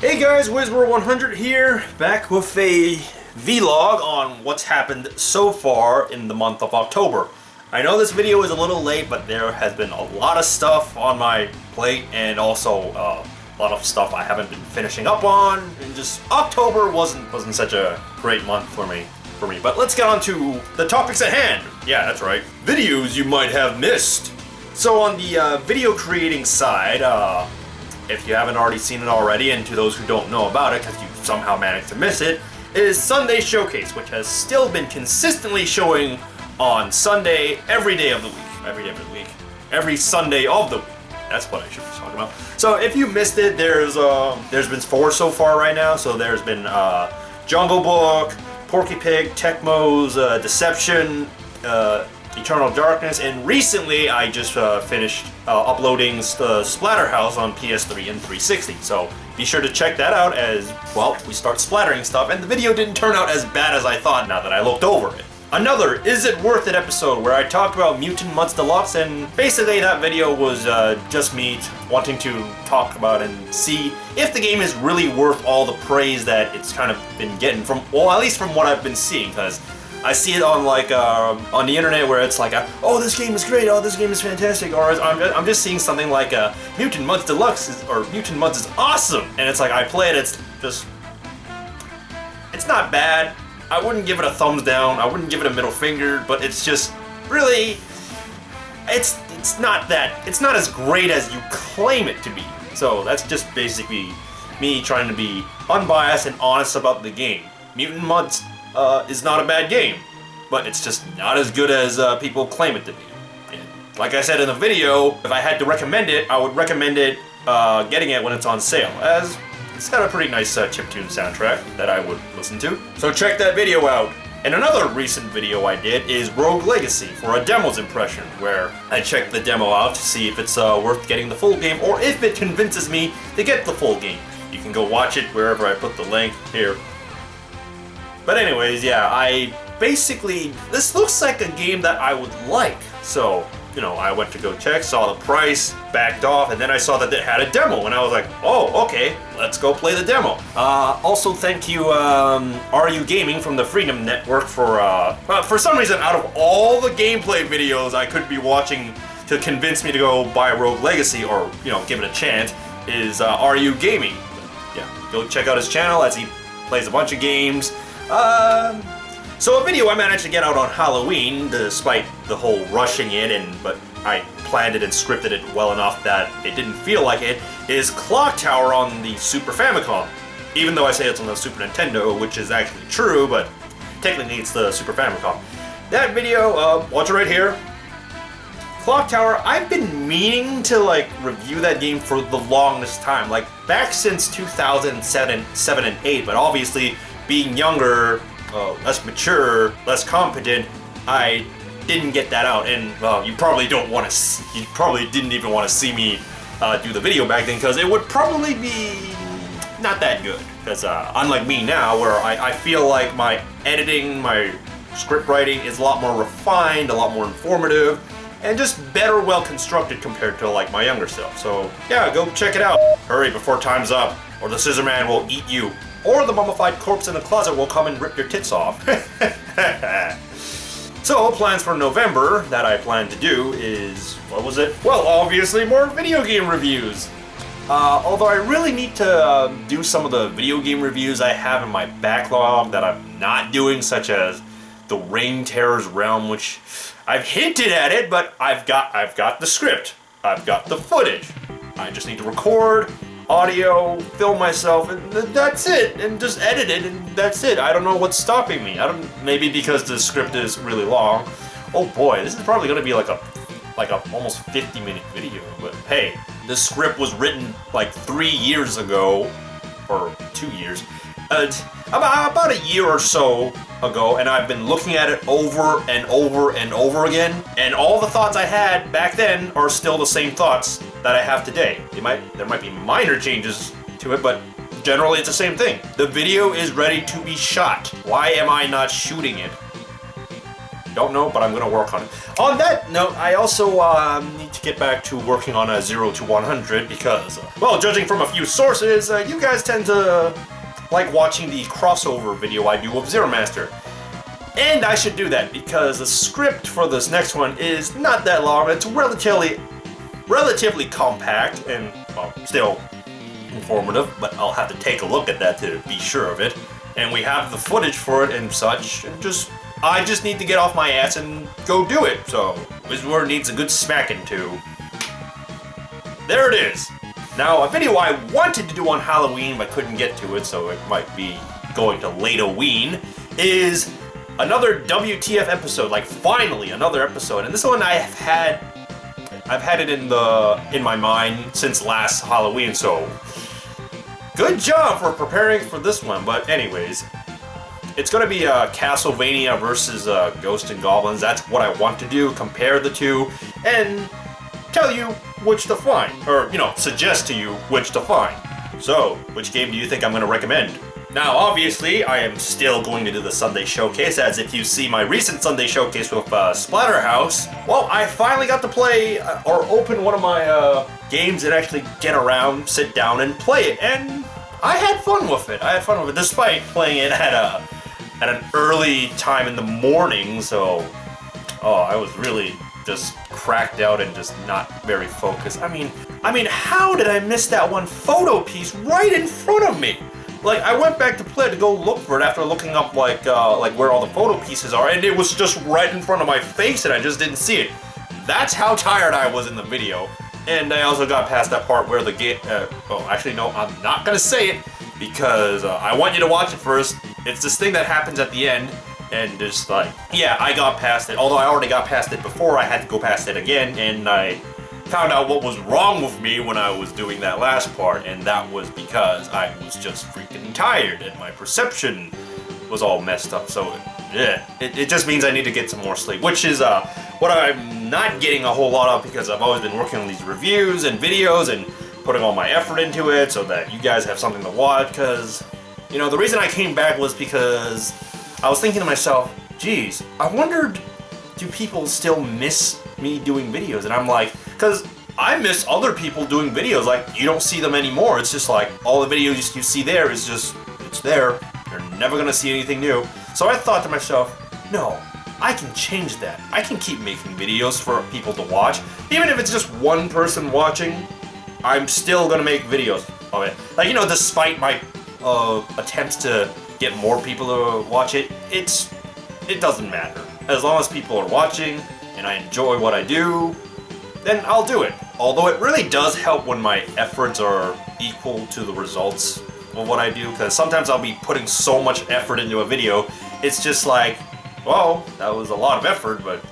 Hey guys, Wizwar100 here, back with a vlog on what's happened so far in the month of October. I know this video is a little late, but there has been a lot of stuff on my plate and also a lot of stuff I haven't been finishing up on, and just October wasn't such a great month for me. But let's get on to the topics at hand. Yeah, that's right. Videos you might have missed. So on the video creating side, if you haven't already seen it already, and to those who don't know about it because you somehow managed to miss it, is Sunday Showcase, which has still been consistently showing on Sunday every day of the week. Every Sunday of the week. That's what I should be talking about. So if you missed it, there's been 4 so far right now. So there's been Jungle Book, Porky Pig, Tecmo's Deception, Eternal Darkness, and recently I just finished uploading Splatterhouse on PS3 and 360, so be sure to check that out as, well, we start splattering stuff, and the video didn't turn out as bad as I thought now that I looked over it. Another Is It Worth It episode where I talked about Mutant Mudds Deluxe, and basically that video was just me wanting to talk about and see if the game is really worth all the praise that it's kind of been getting from, well, at least from what I've been seeing, because I see it on on the internet where it's like, oh, this game is great, oh, this game is fantastic, or I'm just seeing something like Mutant Mudds Deluxe or Mutant Mudds is awesome, and it's like I play it, it's not bad. I wouldn't give it a thumbs down, I wouldn't give it a middle finger, but it's just really, it's not as great as you claim it to be. So that's just basically me trying to be unbiased and honest about the game. Mutant Mudds is not a bad game, but it's just not as good as people claim it to be. And like I said in the video, if I had to recommend it, I would recommend it getting it when it's on sale, as it's got a pretty nice chiptune soundtrack that I would listen to. So check that video out. And another recent video I did is Rogue Legacy for a demos impression, where I checked the demo out to see if it's worth getting the full game or if it convinces me to get the full game. You can go watch it wherever I put the link here. But anyways, yeah, this looks like a game that I would like. So, you know, I went to go check, saw the price, backed off, and then I saw that it had a demo, and I was like, oh, okay, let's go play the demo. Also, thank you, RU Gaming from the Freedom Network for some reason, out of all the gameplay videos I could be watching to convince me to go buy Rogue Legacy, or, you know, give it a chance, is RU Gaming. Yeah, go check out his channel as he plays a bunch of games. So a video I managed to get out on Halloween, despite the whole rushing it, but I planned it and scripted it well enough that it didn't feel like it, is Clock Tower on the Super Famicom. Even though I say it's on the Super Nintendo, which is actually true, but technically it's the Super Famicom. That video, watch it right here. Clock Tower, I've been meaning to review that game for the longest time, back since 2007 and 8, but obviously being younger, less mature, less competent, I didn't get that out, and well, you probably didn't even want to see me do the video back then, because it would probably be not that good, because unlike me now, where I feel like my editing, my script writing is a lot more refined, a lot more informative, and just better well constructed compared to my younger self. So yeah, go check it out. Hurry before time's up, or the Scissor Man will eat you. Or the mummified corpse in the closet will come and rip your tits off. So, plans for November that I plan to do is, what was it? Well, obviously more video game reviews. Although I really need to do some of the video game reviews I have in my backlog that I'm not doing, such as the Reign Terror's Realm, which I've hinted at it, but I've got the script, I've got the footage. I just need to record audio, film myself, and that's it, and just edit it, and that's it. I don't know what's stopping me. Maybe because the script is really long. Oh boy, this is probably gonna be like a almost 50-minute video, but hey, the script was written 3 years ago, or 2 years, about a year or so ago, and I've been looking at it over and over and over again, and all the thoughts I had back then are still the same thoughts that I have today. There might be minor changes to it, but generally it's the same thing. The video is ready to be shot. Why am I not shooting it? Don't know, but I'm gonna work on it. On that note, I also need get back to working on a 0 to 100 because, well, judging from a few sources, you guys tend to like watching the crossover video I do of Zero Master. And I should do that because the script for this next one is not that long. It's relatively compact and, well, still informative, but I'll have to take a look at that to be sure of it. And we have the footage for it and such, and I just need to get off my ass and go do it. So, Wizward needs a good smacking to. There it is. Now, a video I wanted to do on Halloween but couldn't get to it, so it might be going to late-o-ween, is another WTF episode, like finally another episode. And this one I've had it in my mind since last Halloween, so good job for preparing for this one. But anyways, it's gonna be Castlevania versus Ghosts and Goblins. That's what I want to do, compare the two, and tell you which to find, or, you know, suggest to you which to find. So, which game do you think I'm gonna recommend? Now, obviously, I am still going to do the Sunday Showcase, as if you see my recent Sunday Showcase with Splatterhouse. Well, I finally got to play, or open one of my games and actually get around, sit down, and play it, and I had fun with it. Despite playing it at an early time in the morning, so, I was really just cracked out and just not very focused. I mean, how did I miss that one photo piece right in front of me? Like, I went back to play to go look for it after looking up, like where all the photo pieces are, and it was just right in front of my face, and I just didn't see it. That's how tired I was in the video. And I also got past that part where the game, actually, no, I'm not gonna say it, because I want you to watch it first. It's this thing that happens at the end, and just like, yeah, I got past it. Although I already got past it before, I had to go past it again, and I found out what was wrong with me when I was doing that last part, and that was because I was just freaking tired and my perception was all messed up. So yeah, it just means I need to get some more sleep, which is what I'm not getting a whole lot of, because I've always been working on these reviews and videos and putting all my effort into it so that you guys have something to watch. Because, you know, the reason I came back was because I was thinking to myself, geez, I wondered, do people still miss me doing videos? And I'm like, because I miss other people doing videos. Like, you don't see them anymore. It's just like, all the videos you see there is just, it's there. You're never gonna see anything new. So I thought to myself, no, I can change that. I can keep making videos for people to watch. Even if it's just one person watching, I'm still gonna make videos of it. Like, you know, despite my attempts to get more people to watch it, it doesn't matter. As long as people are watching and I enjoy what I do, then I'll do it. Although it really does help when my efforts are equal to the results of what I do, because sometimes I'll be putting so much effort into a video, it's just like, well, that was a lot of effort, but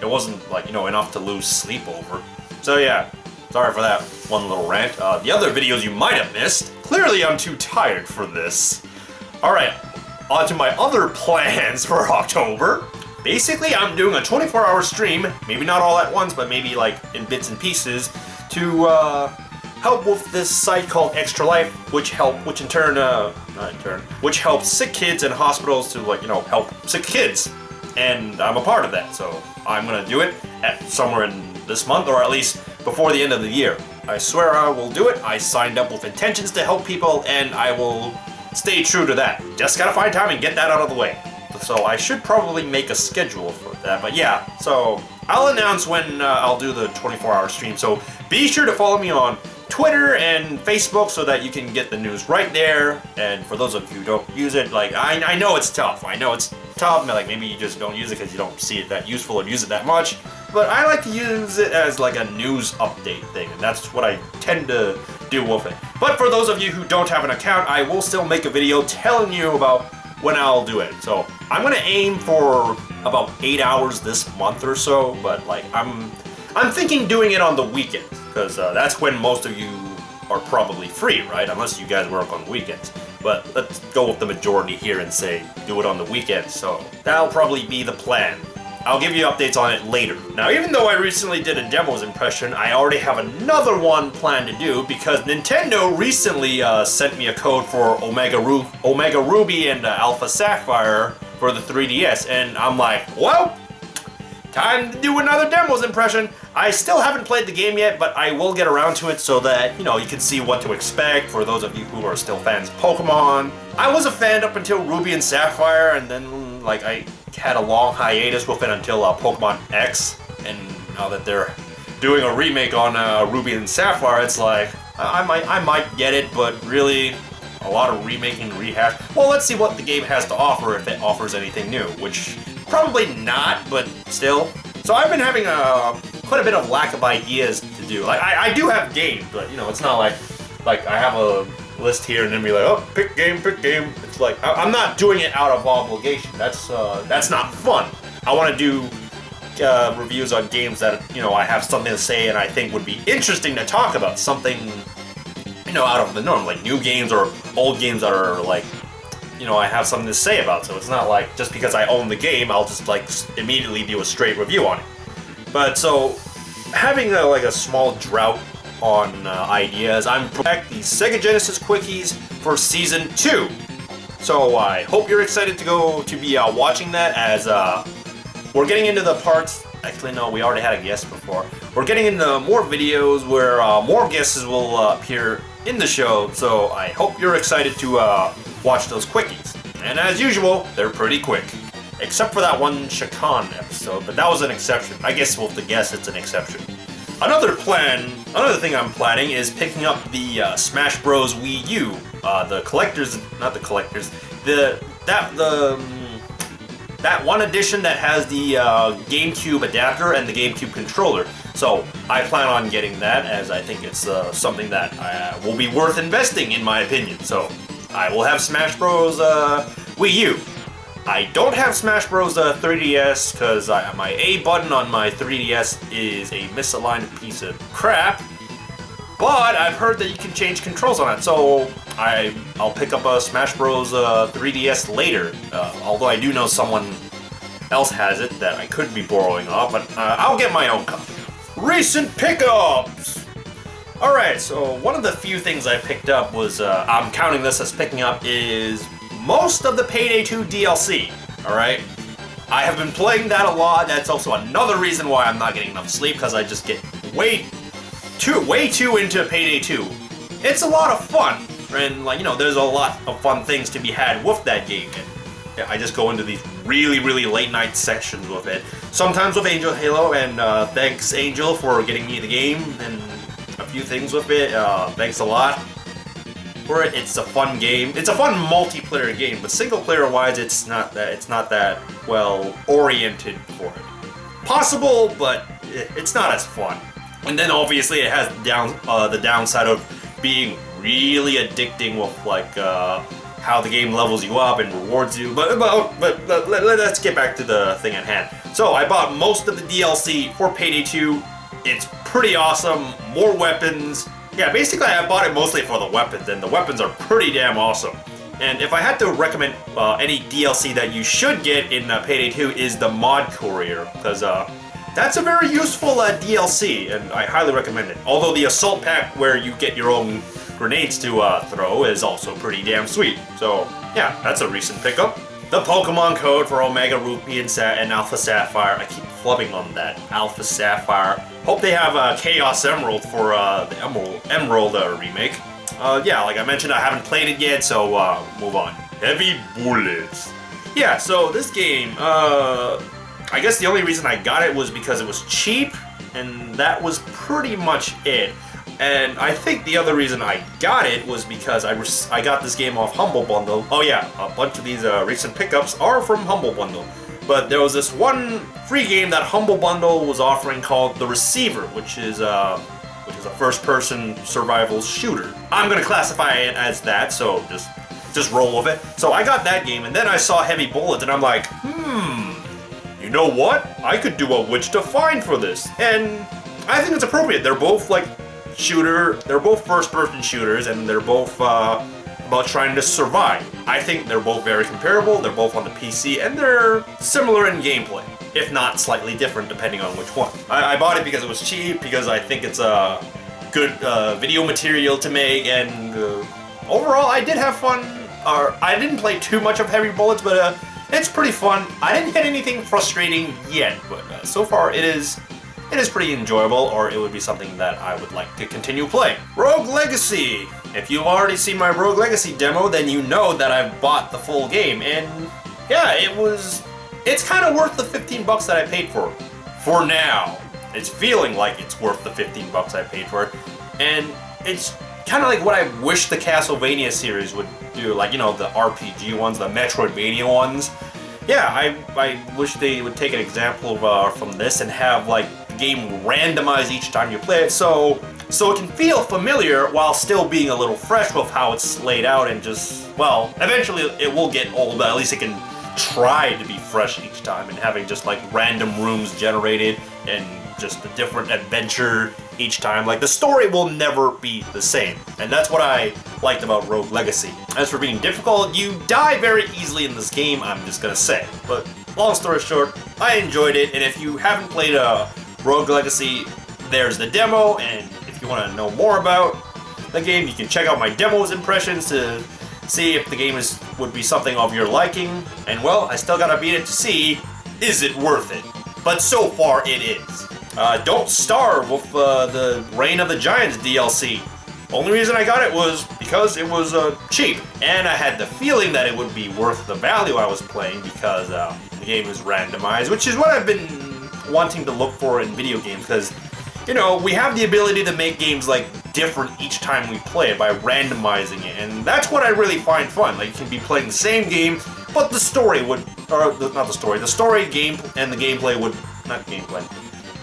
it wasn't, like, you know, enough to lose sleep over. So yeah, sorry for that one little rant. The other videos you might have missed, clearly I'm too tired for this. Alright, on to my other plans for October. Basically, I'm doing a 24-hour stream, maybe not all at once, but maybe like in bits and pieces, to help with this site called Extra Life, which helps sick kids in hospitals to, like, you know, help sick kids. And I'm a part of that, so I'm gonna do it somewhere in this month, or at least before the end of the year. I swear I will do it. I signed up with intentions to help people, and I will stay true to that. Just gotta find time and get that out of the way. So I should probably make a schedule for that, but yeah, so I'll announce when I'll do the 24-hour stream, so be sure to follow me on Twitter and Facebook so that you can get the news right there. And for those of you who don't use it, like, I know it's tough, like, maybe you just don't use it because you don't see it that useful or use it that much, but I like to use it as like a news update thing, and that's what I tend to do with it. But for those of you who don't have an account, I will still make a video telling you about when I'll do it. So I'm gonna aim for about 8 hours this month or so, but like I'm thinking doing it on the weekends, because that's when most of you are probably free, right? Unless you guys work on weekends. But let's go with the majority here and say do it on the weekends, so that'll probably be the plan. I'll give you updates on it later. Now, even though I recently did a demo's impression, I already have another one planned to do, because Nintendo recently sent me a code for Omega Ruby and Alpha Sapphire for the 3DS, and I'm like, well, time to do another demos impression. I still haven't played the game yet, but I will get around to it so that, you know, you can see what to expect for those of you who are still fans of Pokemon. I was a fan up until Ruby and Sapphire, and then, like, I had a long hiatus with it until Pokemon X, and now that they're doing a remake on Ruby and Sapphire, it's like, I might get it, but really, a lot of remaking, rehash. Well, let's see what the game has to offer, if it offers anything new, which probably not, but still. So I've been having quite a bit of lack of ideas to do. Like, I do have games, but, you know, it's not like I have a list here and then be like, oh, pick game, pick game. It's like, I'm not doing it out of obligation. That's not fun. I want to do reviews on games that, you know, I have something to say and I think would be interesting to talk about. Something, you know, out of the norm, like new games or old games that are like, you know, I have something to say about. So it's not like just because I own the game, I'll just like immediately do a straight review on it. But so having like a small drought on ideas, I'm back the Sega Genesis Quickies for Season 2. So I hope you're excited to be watching that, as we're getting into the parts. Actually, no, we already had a guest before. We're getting into more videos where more guests will appear in the show, so I hope you're excited to watch those quickies. And as usual, they're pretty quick. Except for that one Shakan episode, but that was an exception. I guess with the guest, it's an exception. Another thing I'm planning is picking up the Smash Bros. Wii U. That one edition that has the GameCube adapter and the GameCube controller. So I plan on getting that, as I think it's something that will be worth investing, in my opinion. So I will have Smash Bros. Wii U. I don't have Smash Bros. 3DS because my A button on my 3DS is a misaligned piece of crap. But I've heard that you can change controls on it, so I'll pick up a Smash Bros. 3DS later. Although I do know someone else has it that I could be borrowing off, but I'll get my own copy. Recent pickups! Alright, so one of the few things I picked up was, I'm counting this as picking up, is most of the Payday 2 DLC. Alright? I have been playing that a lot. That's also another reason why I'm not getting enough sleep, because I just get way too into Payday 2. It's a lot of fun, and like, you know, there's a lot of fun things to be had with that game. And I just go into these really, really late night sessions with it. Sometimes with Angel Halo, and thanks Angel for getting me the game and a few things with it. Thanks a lot for it. It's a fun game. It's a fun multiplayer game, but single player wise, it's not that well oriented for it. Possible, but it's not as fun. And then obviously it has the downside of being really addicting with like how the game levels you up and rewards you. But let's get back to the thing at hand. So I bought most of the DLC for Payday 2. It's pretty awesome. More weapons. Yeah, basically I bought it mostly for the weapons, and the weapons are pretty damn awesome. And if I had to recommend any DLC that you should get in Payday 2 is the Mod Courier, because that's a very useful DLC, and I highly recommend it. Although the Assault Pack, where you get your own grenades to throw, is also pretty damn sweet. So, yeah, that's a recent pickup. The Pokemon code for Omega Ruby and Alpha Sapphire. I keep flubbing on that. Alpha Sapphire. Hope they have Chaos Emerald for the Emerald remake. Yeah, like I mentioned, I haven't played it yet, so move on. Heavy Bullets. Yeah, so this game, I guess the only reason I got it was because it was cheap, and that was pretty much it. And I think the other reason I got it was because I got this game off Humble Bundle. Oh yeah, a bunch of these recent pickups are from Humble Bundle. But there was this one free game that Humble Bundle was offering called The Receiver, which is a first-person survival shooter. I'm gonna classify it as that, so just roll with it. So I got that game, and then I saw Heavy Bullets, and I'm like, you know what? I could do a Which to Find for this. And I think it's appropriate. They're both like they're both first-person shooters, and they're both about trying to survive. I think they're both very comparable. They're both on the PC, and they're similar in gameplay, if not slightly different depending on which one. I bought it because it was cheap, because I think it's a good video material to make, and overall I did have fun. I didn't play too much of Heavy Bullets, but It's pretty fun. I didn't hit anything frustrating yet, but so far it is pretty enjoyable, or it would be something that I would like to continue playing. Rogue Legacy! If you've already seen my Rogue Legacy demo, then you know that I've bought the full game, and yeah, it's kind of worth the 15 bucks that I paid for it. For now. It's feeling like it's worth the 15 bucks I paid for it, and it's kind of like what I wish the Castlevania series would do, like, you know, the RPG ones, the Metroidvania ones. Yeah, I wish they would take an example from this and have, like, the game randomize each time you play it, so it can feel familiar while still being a little fresh with how it's laid out, and just, well, eventually it will get old, but at least it can try to be fresh each time, and having just, like, random rooms generated and just a different adventure each time. Like, the story will never be the same, and that's what I liked about Rogue Legacy. As for being difficult, you die very easily in this game, I'm just gonna say. But long story short, I enjoyed it, and if you haven't played Rogue Legacy, there's the demo, and if you want to know more about the game, you can check out my demo's impressions to see if the game would be something of your liking. And well, I still gotta beat it to see, is it worth it? But so far, it is. Don't starve with the Reign of the Giants DLC. Only reason I got it was because it was cheap, and I had the feeling that it would be worth the value I was playing because the game is randomized, which is what I've been wanting to look for in video games, because, you know, we have the ability to make games, like, different each time we play it by randomizing it, and that's what I really find fun. Like, you can be playing the same game, but the story would, or not the story, the story game and the gameplay would, not gameplay,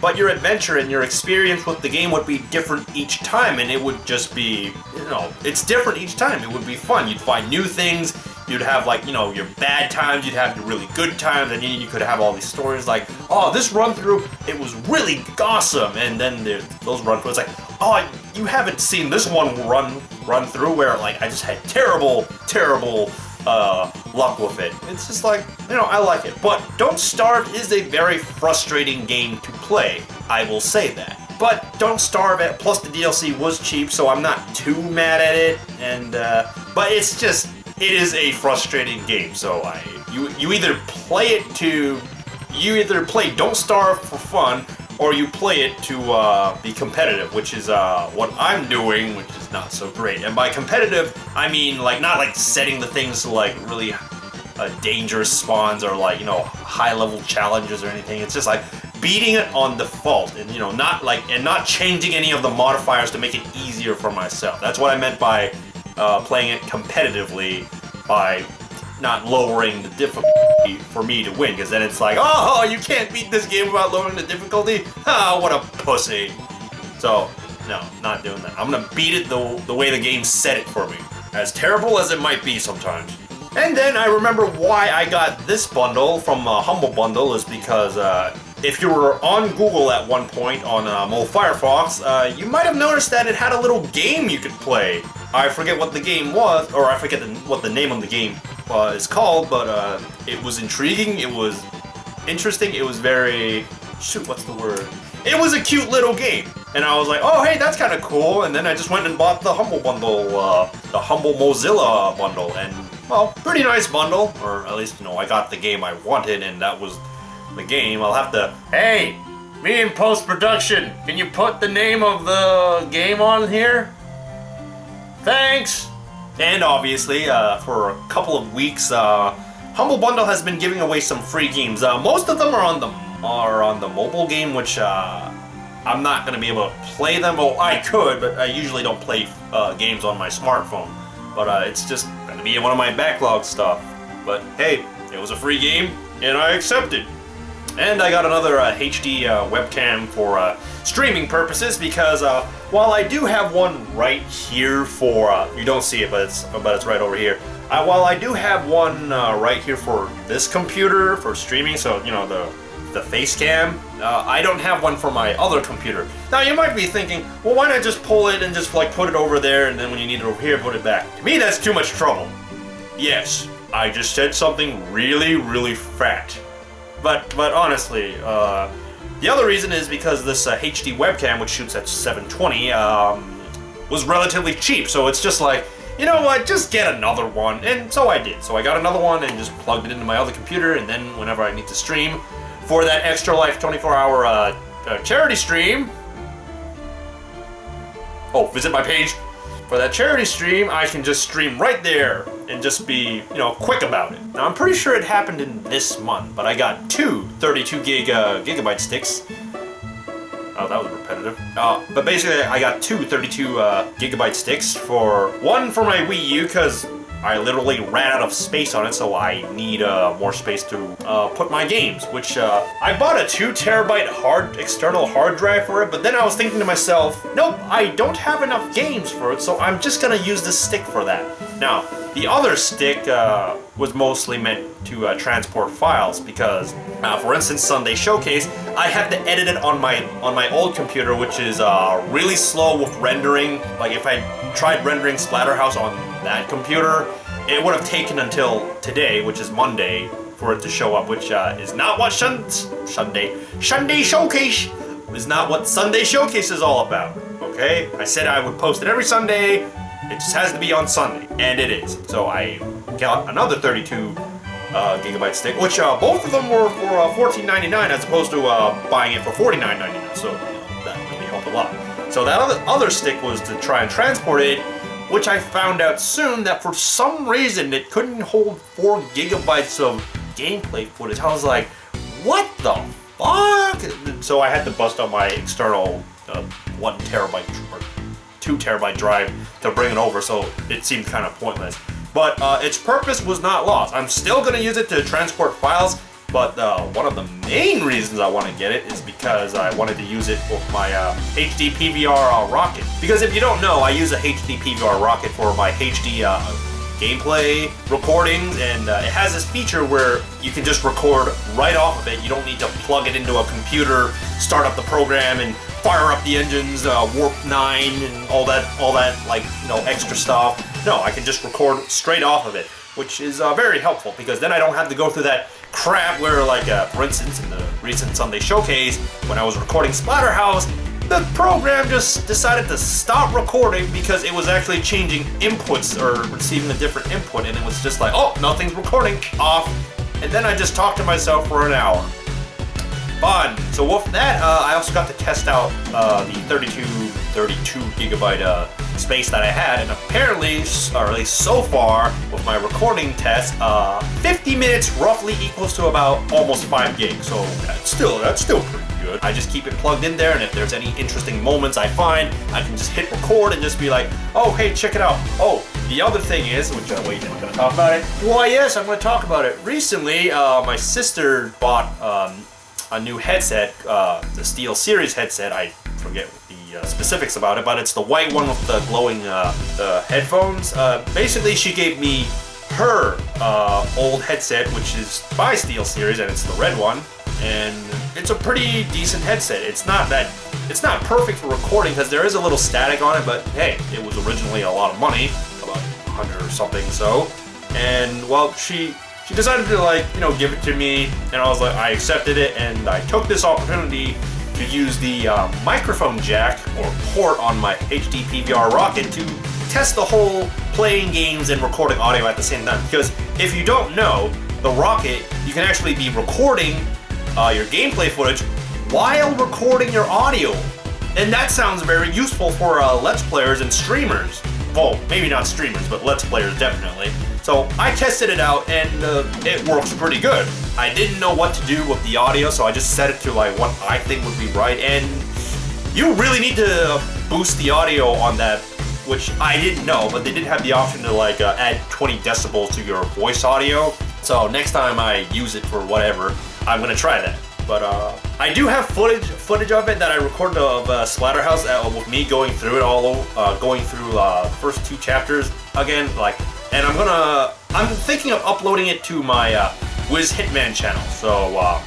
but your adventure and your experience with the game would be different each time, and it would just be, you know, it's different each time. It would be fun. You'd find new things. You'd have, like, you know, your bad times. You'd have your really good times, and you could have all these stories like, oh, this run-through, it was really awesome, and then those run-throughs, like, oh, you haven't seen this one run-through where, like, I just had terrible luck with it. It's just like, you know, I like it. But Don't Starve is a very frustrating game to play, I will say that. But Don't Starve, plus the DLC was cheap, so I'm not too mad at it, and, but it's just, it is a frustrating game, so you either play Don't Starve for fun, or you play it to be competitive, which is what I'm doing, which is not so great. And by competitive, I mean, like, not like setting the things to, like, really dangerous spawns or, like, you know, high-level challenges or anything. It's just like beating it on default, and, you know, not changing any of the modifiers to make it easier for myself. That's what I meant by playing it competitively, by not lowering the difficulty for me to win, because then it's like, oh, you can't beat this game without lowering the difficulty? Ah, what a pussy. So, no, not doing that. I'm gonna beat it the way the game set it for me, as terrible as it might be sometimes. And then I remember why I got this bundle from Humble Bundle is because if you were on Google at one point on Mole Firefox, you might have noticed that it had a little game you could play. I forget what the game was, or I forget what the name of the game is called, but it was intriguing, it was interesting, it was very, shoot, what's the word? It was a cute little game, and I was like, oh, hey, that's kind of cool, and then I just went and bought the Humble Bundle, the Humble Mozilla Bundle, and, well, pretty nice bundle, or at least, you know, I got the game I wanted, and that was the game. I'll have to, hey, me in post-production, can you put the name of the game on here? Thanks! And obviously, for a couple of weeks, Humble Bundle has been giving away some free games. Most of them are on the mobile game, which I'm not going to be able to play them. Well, I could, but I usually don't play games on my smartphone. But it's just going to be one of my backlog stuff. But hey, it was a free game, and I accepted. And I got another HD webcam for streaming purposes, because while I do have one right here for, you don't see it, but it's right over here. While I do have one right here for this computer for streaming, so, you know, the face cam, I don't have one for my other computer. Now you might be thinking, well, why not just pull it and just, like, put it over there, and then when you need it over here, put it back. To me, that's too much trouble. Yes, I just said something really, really fat. But honestly, the other reason is because this HD webcam, which shoots at 720, was relatively cheap. So it's just like, you know what, just get another one. And so I did. So I got another one and just plugged it into my other computer, and then whenever I need to stream for that Extra Life 24-hour charity stream, visit my page. For that charity stream, I can just stream right there and just be, quick about it. Now, I'm pretty sure it happened in this month, but I got two 32 gigabyte sticks. Oh, that was repetitive. But basically, I got two 32 gigabyte sticks. One for my Wii U, because I literally ran out of space on it, so I need more space to put my games, which I bought a 2 terabyte external hard drive for it, but then I was thinking to myself, nope, I don't have enough games for it, so I'm just gonna use this stick for that. Now, the other stick was mostly meant to transport files because, for instance, Sunday Showcase, I had to edit it on my old computer, which is really slow with rendering. Like if I tried rendering Splatterhouse on that computer, it would have taken until today, which is Monday, for it to show up, which is not what Sunday Showcase is not what Sunday Showcase is all about. Okay, I said I would post it every Sunday. It just has to be on Sunday, and it is. So I got another 32 gigabyte stick, which both of them were for $14.99 as opposed to buying it for $49.99. So that really helped a lot. So that other stick was to try and transport it, which I found out soon that for some reason it couldn't hold 4 gigabytes of gameplay footage. I was like, what the fuck? So I had to bust out my external 1 terabyte or 2 terabyte drive to bring it over, so it seemed kind of pointless. But its purpose was not lost. I'm still going to use it to transport files, but one of the main reasons I want to get it is because I wanted to use it with my HD PVR rocket. Because if you don't know, I use a HD PVR rocket for my HD gameplay recordings, and it has this feature where you can just record right off of it. You don't need to plug it into a computer, start up the program, and fire up the engines, warp 9, and all that like extra stuff. No, I can just record straight off of it, which is very helpful because then I don't have to go through that crap where, like, for instance, in the recent Sunday Showcase, when I was recording Splatterhouse, the program just decided to stop recording because it was actually changing inputs or receiving a different input, and it was just like, oh, nothing's recording, off, and then I just talked to myself for an hour. Fun. So with that, I also got to test out the 32 gigabyte space that I had, and apparently, or at least so far, with my recording test, 50 minutes roughly equals to about almost 5 gigs. So that's still pretty good. I just keep it plugged in there, and if there's any interesting moments I find, I can just hit record and just be like, oh, hey, check it out. Oh, the other thing is, which wait, I'm gonna talk about it. Why, yes, I'm gonna talk about it. Recently, my sister bought a new headset, the Steel Series headset. I forget the specifics about it, but it's the white one with the glowing headphones. Basically, she gave me her old headset, which is by Steel Series, and it's the red one, and it's a pretty decent headset. It's not perfect for recording because there is a little static on it, but hey, it was originally a lot of money, about 100 or something. So, and well, she decided to give it to me, and I was like, I accepted it, and I took this opportunity to use the microphone jack or port on my HD PVR rocket to test the whole playing games and recording audio at the same time. Because if you don't know, the rocket, you can actually be recording your gameplay footage while recording your audio, and that sounds very useful for Let's Players and streamers. Well, maybe not streamers, but Let's Players definitely. So I tested it out, and it works pretty good. I didn't know what to do with the audio, so I just set it to like what I think would be right, and you really need to boost the audio on that, which I didn't know, but they did have the option to add 20 decibels to your voice audio. So next time I use it for whatever, I'm gonna try that. But I do have footage of it that I recorded of Splatterhouse with me going through it going through the first 2 chapters again, and I'm thinking of uploading it to my Wiz Hitman channel. So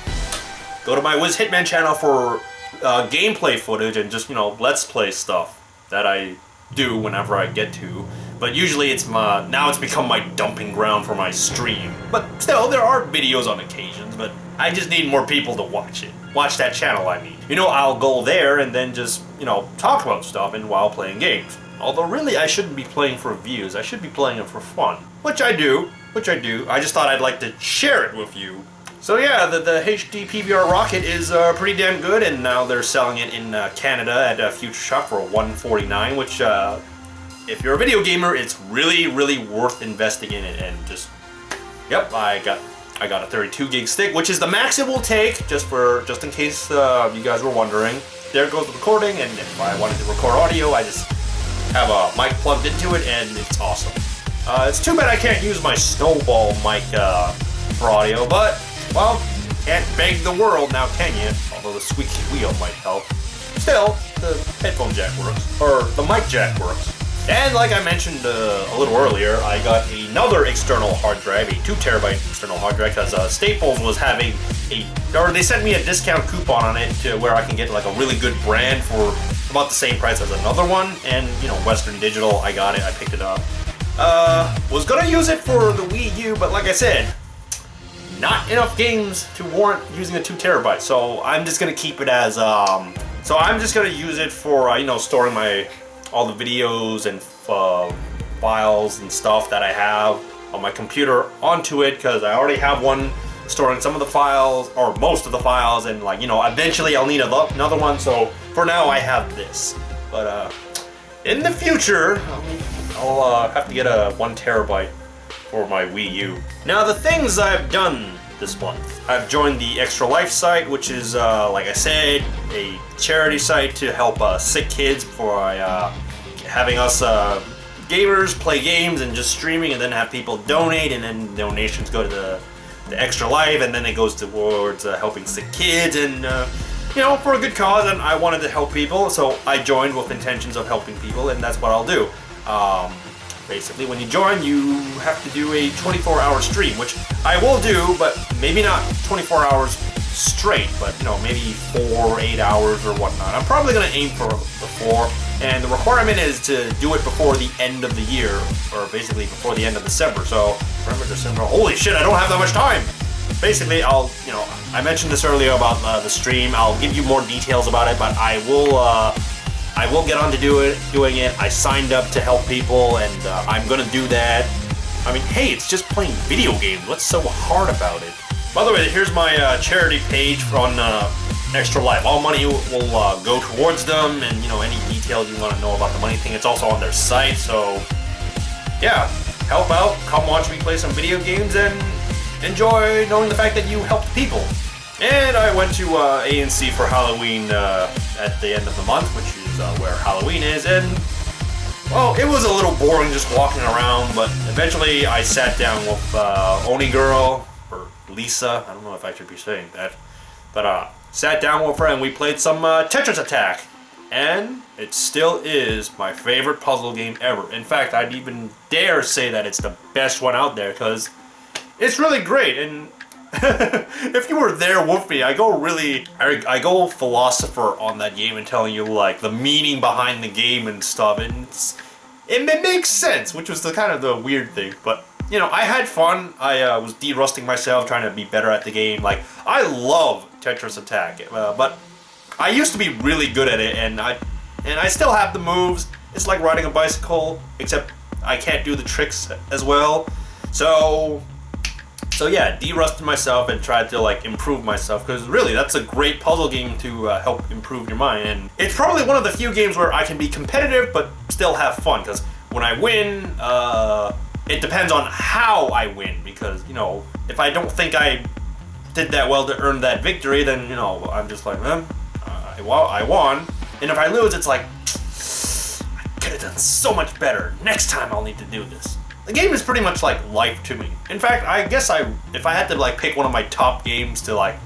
go to my Wiz Hitman channel for gameplay footage and just Let's Play stuff that I do whenever I get to. But usually now it's become my dumping ground for my stream. But still, there are videos on occasions. But I just need more people to watch it. Watch that channel, I mean. You know, I'll go there and then just, you know, talk about stuff and while playing games. Although really, I shouldn't be playing for views. I should be playing it for fun. Which I do. I just thought I'd like to share it with you. So yeah, the HD PVR Rocket is pretty damn good, and now they're selling it in Canada at Future Shop for $149, which, if you're a video gamer, it's really, really worth investing in it. And just, yep, I got a 32 gig stick, which is the max it will take, just in case you guys were wondering. There goes the recording, and if I wanted to record audio, I just have a mic plugged into it, and it's awesome. It's too bad I can't use my Snowball mic for audio, but, well, can't beg the world now, can you? Although the squeaky wheel might help. Still, the headphone jack works, or the mic jack works. And like I mentioned a little earlier, I got another external hard drive, a 2 terabyte external hard drive, because Staples was having they sent me a discount coupon on it to where I can get like a really good brand for about the same price as another one. And you know, Western Digital, I got it, I picked it up. Was gonna use it for the Wii U, but like I said, not enough games to warrant using a 2 terabyte. So I'm just gonna keep it as so I'm just gonna use it for you know, storing all the videos and files and stuff that I have on my computer onto it, because I already have one storing some of the files, or most of the files, and like, you know, eventually I'll need another one. So for now I have this, but in the future I'll have to get a 1 terabyte for my Wii U. Now the things I've done this month. I've joined the Extra Life site, which is, like I said, a charity site to help sick kids for having us gamers play games and just streaming, and then have people donate, and then donations go to the Extra Life, and then it goes towards helping sick kids, and you know, for a good cause. And I wanted to help people, so I joined with intentions of helping people, and that's what I'll do. Basically, when you join, you have to do a 24-hour stream, which I will do, but maybe not 24 hours straight, but you know, maybe 4 or 8 hours or whatnot. I'm probably gonna aim for the 4, and the requirement is to do it before the end of the year, or basically before the end of December. So, November, December, holy shit, I don't have that much time! Basically, you know, I mentioned this earlier about the stream. I'll give you more details about it, but I will get on to doing it. I signed up to help people, and I'm gonna do that. I mean, hey, it's just playing video games. What's so hard about it? By the way, here's my charity page on Extra Life. All money will go towards them, and you know, any details you want to know about the money thing, it's also on their site. So, yeah, help out. Come watch me play some video games and enjoy knowing the fact that you helped people. And I went to A&C for Halloween at the end of the month, which is where Halloween is, and well, it was a little boring just walking around, but eventually I sat down with Oni Girl, or Lisa, I don't know if I should be saying that, but sat down with her and we played some Tetris Attack, and it still is my favorite puzzle game ever. In fact, I'd even dare say that it's the best one out there, because it's really great. And if you were there with me, I go philosopher on that game and telling you like the meaning behind the game and stuff, and it makes sense, which was the kind of the weird thing. But you know, I had fun. I was de-rusting myself, trying to be better at the game. Like, I love Tetris Attack, but I used to be really good at it, and I still have the moves. It's like riding a bicycle, except I can't do the tricks as well. So yeah, de-rusted myself and tried to like improve myself, because really that's a great puzzle game to help improve your mind. And it's probably one of the few games where I can be competitive but still have fun, because when I win, it depends on how I win, because you know, if I don't think I did that well to earn that victory, then you know, I'm just like, I won. And if I lose, it's like, I could have done so much better. Next time I'll need to do this. The game is pretty much like life to me. In fact, I guess if I had to like pick one of my top games to like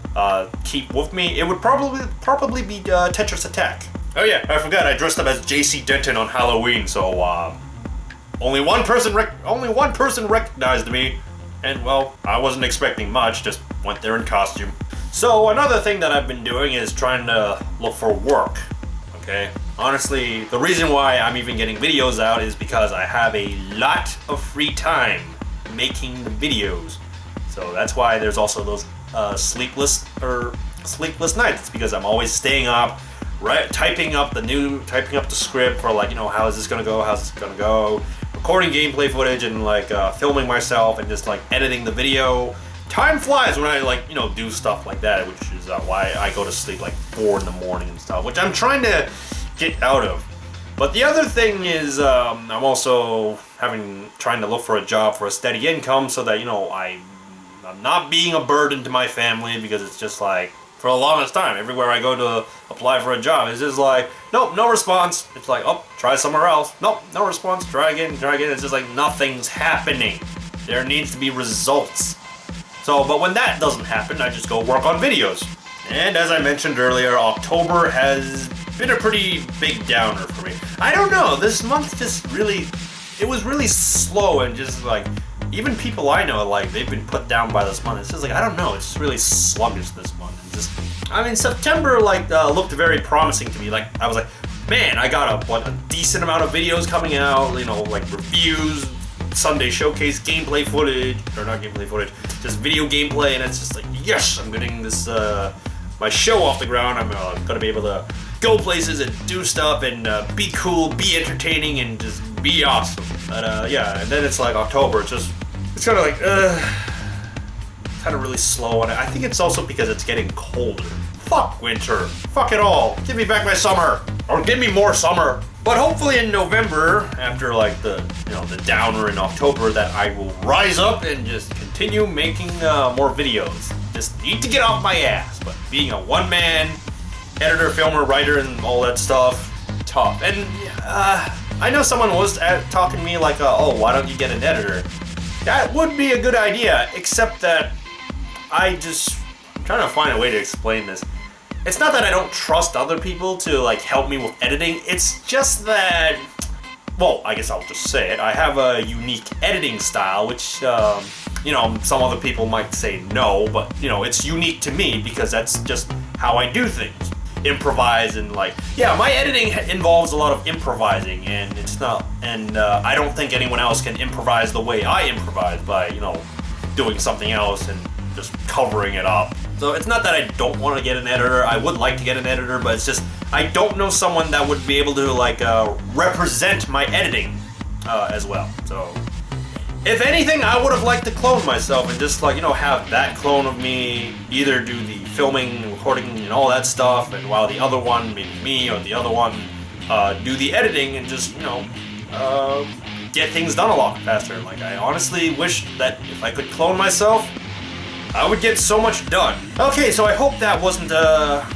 keep with me, it would probably be Tetris Attack. Oh yeah, I forgot I dressed up as JC Denton on Halloween, so only one person recognized me, and well, I wasn't expecting much, just went there in costume. So another thing that I've been doing is trying to look for work. Okay, honestly, the reason why I'm even getting videos out is because I have a lot of free time making the videos. So that's why there's also those sleepless nights. It's because I'm always staying up, right, typing up the script for like, how is this gonna go? How's this gonna go? Recording gameplay footage and like filming myself and just like editing the video. Time flies when I like, do stuff like that, which is why I go to sleep like 4 in the morning and stuff, which I'm trying to get out of. But the other thing is, I'm also trying to look for a job for a steady income so that, I'm not being a burden to my family, because it's just like, for the longest time, everywhere I go to apply for a job, it's just like, nope, no response. It's like, oh, try somewhere else. Nope, no response. Try again. It's just like nothing's happening. There needs to be results. So, but when that doesn't happen, I just go work on videos. And as I mentioned earlier, October has been a pretty big downer for me. I don't know, this month it was really slow, and just like, even people I know, like, they've been put down by this month. It's just like, I don't know, it's just really sluggish this month. And September looked very promising to me. Like, I was like, man, I got a decent amount of videos coming out, like reviews, Sunday showcase, gameplay footage, or not gameplay footage, just video gameplay, and it's just like, yes, I'm getting this, my show off the ground. I'm gonna be able to go places and do stuff and be cool, be entertaining, and just be awesome. But yeah, and then it's like October, it's kind of like, kind of really slow, and I think it's also because it's getting colder. Fuck winter. Fuck it all. Give me back my summer. Or give me more summer. But hopefully in November, after like the downer in October, that I will rise up and just continue making more videos. Just need to get off my ass. But being a one-man editor, filmer, writer, and all that stuff, tough. And I know someone was talking to me like, oh, why don't you get an editor? That would be a good idea, except that I'm trying to find a way to explain this. It's not that I don't trust other people to like help me with editing. It's just that, well, I guess I'll just say it. I have a unique editing style, which, some other people might say no, but, it's unique to me because that's just how I do things. Improvise and like, yeah, my editing involves a lot of improvising, and I don't think anyone else can improvise the way I improvise by, doing something else and just covering it up. So it's not that I don't want to get an editor. I would like to get an editor, but it's just I don't know someone that would be able to like represent my editing as well. So if anything, I would have liked to clone myself and just like have that clone of me either do the filming, recording, and all that stuff, and while the other one, maybe me or the other one, do the editing and just get things done a lot faster. Like, I honestly wish that if I could clone myself, I would get so much done. Okay, so I hope that wasn't,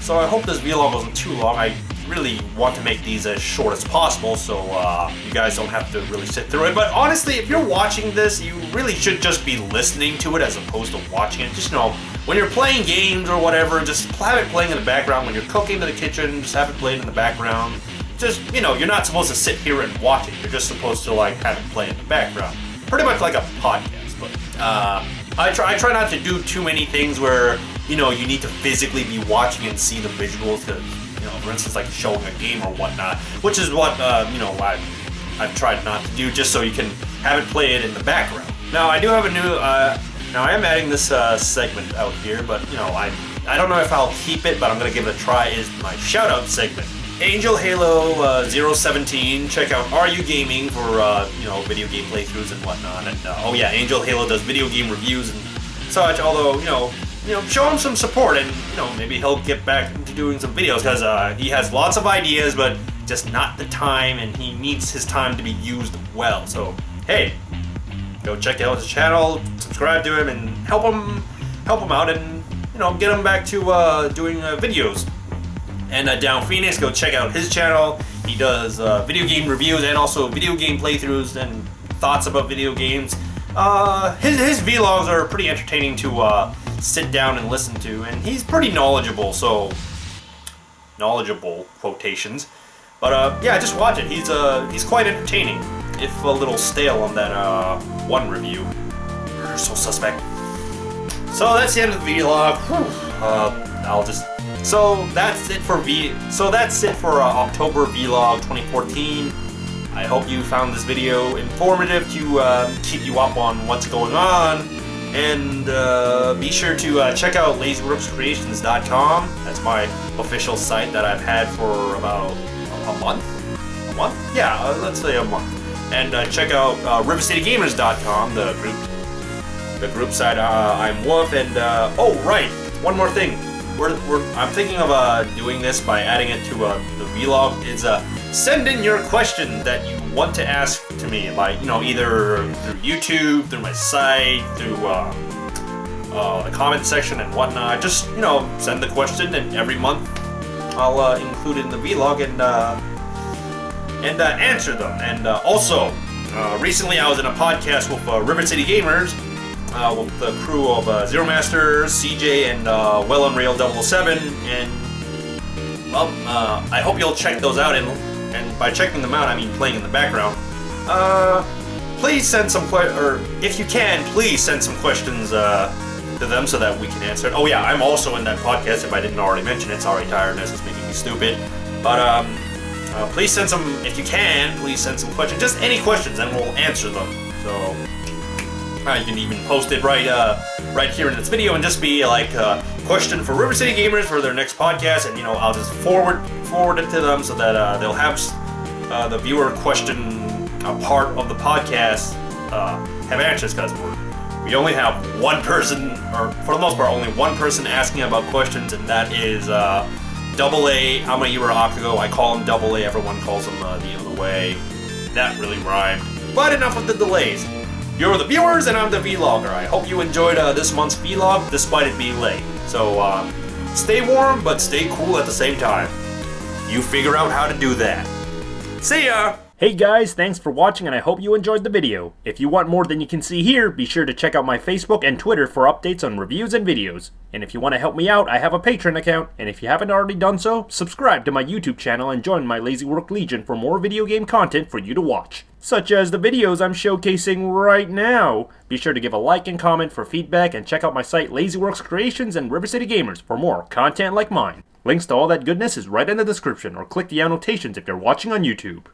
so I hope this vlog wasn't too long. I really want to make these as short as possible, so you guys don't have to really sit through it. But honestly, if you're watching this, you really should just be listening to it as opposed to watching it. Just, when you're playing games or whatever, just have it playing in the background. When you're cooking in the kitchen, just have it playing in the background. Just, you're not supposed to sit here and watch it. You're just supposed to, like, have it play in the background. Pretty much like a podcast, but, I try not to do too many things where, you need to physically be watching and see the visuals, because, for instance, like showing a game or whatnot, which is what, I've tried not to do, just so you can have it play it in the background. Now, I do have a new, now I am adding this, segment out here, but, I don't know if I'll keep it, but I'm gonna give it a try, is my shout-out segment. Angel Halo 017, check out Are You Gaming for, video game playthroughs and whatnot. And, oh yeah, Angel Halo does video game reviews and such, although, show him some support and, maybe he'll get back into doing some videos, because he has lots of ideas, but just not the time, and he needs his time to be used well. So, hey, go check out his channel, subscribe to him, and help him out, and, get him back to doing videos. And Down Phoenix, go check out his channel. He does video game reviews and also video game playthroughs and thoughts about video games. His vlogs are pretty entertaining to sit down and listen to, and he's pretty knowledgeable, so knowledgeable quotations. But yeah, just watch it. He's quite entertaining, if a little stale on that one review. So suspect. So that's the end of the vlog. So that's it for October vlog 2014. I hope you found this video informative to keep you up on what's going on. And be sure to check out LazyWorksCreations.com. That's my official site that I've had for about a month. A month? Yeah, let's say a month. And check out RiverCityGamers.com, the group site I'm with. And oh right, one more thing. I'm thinking of doing this by adding it to the vlog. Is send in your question that you want to ask to me by either through YouTube, through my site, through the comment section and whatnot. Just send the question, and every month I'll include it in the vlog and answer them. And also, recently I was in a podcast with River City Gamers. With the crew of Zero Master, CJ, and Well Unreal 007, and well, I hope you'll check those out, and by checking them out, I mean playing in the background. Please send some or if you can, please send some questions to them so that we can answer it. Oh yeah, I'm also in that podcast. If I didn't already mention it, sorry, tiredness is making me stupid. But please send some, if you can, please send some questions, just any questions, and we'll answer them. So. You can even post it right here in this video and just be like a question for River City Gamers for their next podcast, and I'll just forward it to them so that they'll have the viewer question part of the podcast have answers, because we only have one person, or for the most part only one person asking about questions, and that is Double A. I'm a Yura Akugo. I call him Double A. Everyone calls him the other way. That really rhymed. But enough of the delays. You're the viewers and I'm the vlogger. I hope you enjoyed this month's vlog despite it being late. So stay warm but stay cool at the same time. You figure out how to do that. See ya! Hey guys, thanks for watching and I hope you enjoyed the video. If you want more than you can see here, be sure to check out my Facebook and Twitter for updates on reviews and videos. And if you want to help me out, I have a Patreon account, and if you haven't already done so, subscribe to my YouTube channel and join my Lazy Work Legion for more video game content for you to watch, such as the videos I'm showcasing right now. Be sure to give a like and comment for feedback, and check out my site LazyWorks Creations and River City Gamers for more content like mine. Links to all that goodness is right in the description, or click the annotations if you're watching on YouTube.